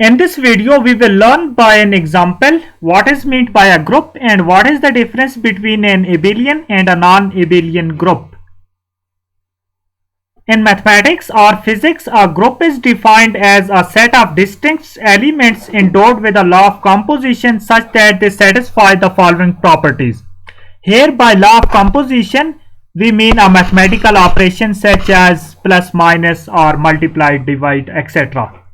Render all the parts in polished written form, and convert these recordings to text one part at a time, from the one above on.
In this video, we will learn by an example what is meant by a group and what is the difference between an abelian and a non-abelian group. In mathematics or physics, a group is defined as a set of distinct elements endowed with a law of composition such that they satisfy the following properties. Here, by law of composition, we mean a mathematical operation such as plus, minus, or multiply, divide, etc.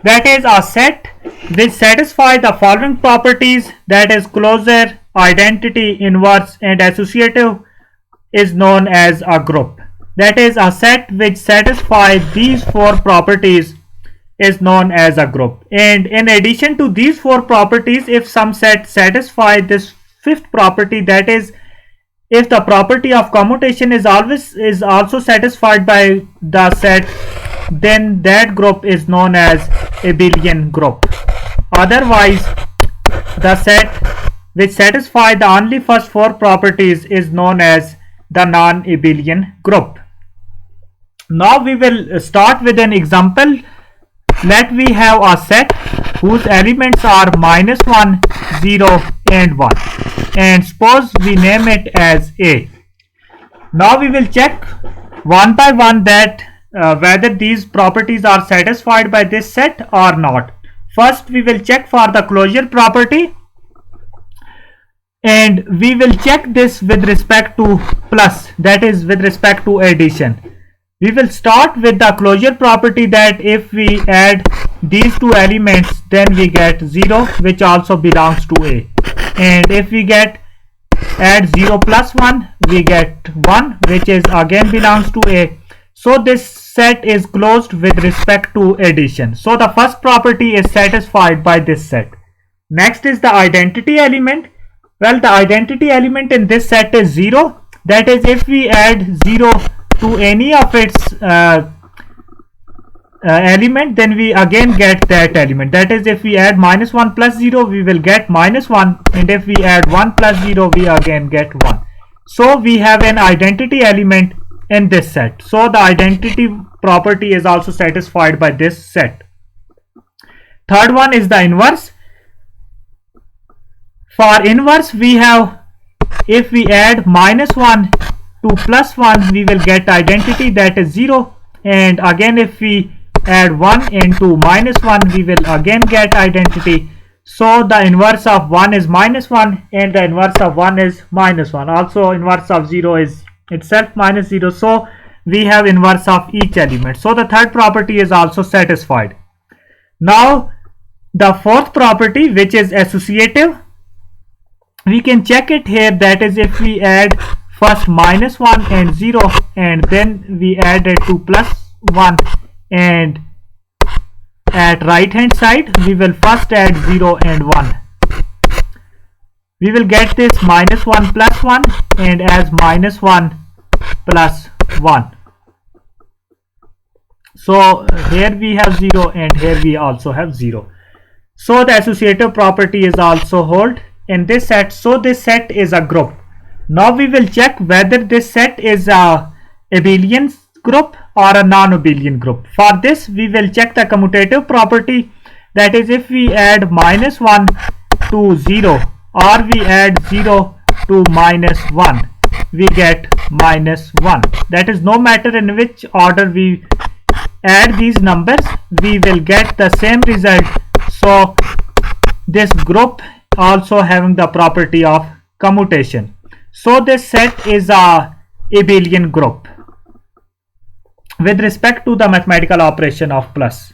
That is a set which satisfy the following properties, that is closure, identity, inverse, and associative is known as a group. That is a set which satisfy these four properties is known as a group. And in addition to these four properties, if some set satisfy this fifth property, that is if the property of commutation is also satisfied by the set, then that group is known as abelian group. Otherwise, the set which satisfy the only first four properties is known as the non-abelian group. Now we will start with an example. Let we have a set whose elements are minus 1, 0 and 1, and suppose we name it as A. Now we will check one by one that whether these properties are satisfied by this set or not. First, we will check for the closure property, and we will check this with respect to plus, that is with respect to addition. We will start with the closure property, that if we add these two elements, then we get 0, which also belongs to A, and if we add 0 plus 1, we get 1, which is again belongs to A. So this set is closed with respect to addition. So the first property is satisfied by this set. Next is the identity element. Well, the identity element in this set is 0. That is, if we add 0 to any of its element, then we again get that element. That is, if we add minus 1 plus 0, we will get minus 1, and if we add 1 plus 0, we again get 1. So we have an identity element in this set. So the identity property is also satisfied by this set. Third one is the inverse. For inverse, we have, if we add minus 1 to plus 1, we will get identity, that is 0, and again if we add 1 into minus 1, we will again get identity. So the inverse of 1 is minus 1, and the inverse of 1 is minus 1. Also inverse of 0 is itself minus 0. So we have inverse of each element. So the third property is also satisfied. Now the fourth property, which is associative, we can check it here. That is, if we add first minus 1 and 0, and then we add it to plus 1, and at right hand side we will first add 0 and 1. We will get this minus 1 plus 1, and as minus 1 plus 1. So here we have 0, and here we also have 0. So the associative property is also hold in this set. So this set is a group. Now we will check whether this set is a abelian group or a non-abelian group. For this, we will check the commutative property. That is, if we add minus 1 to 0, or we add 0 to minus 1, we get minus 1. That is, no matter in which order we add these numbers, we will get the same result. So this group also having the property of commutation. So this set is a abelian group with respect to the mathematical operation of plus.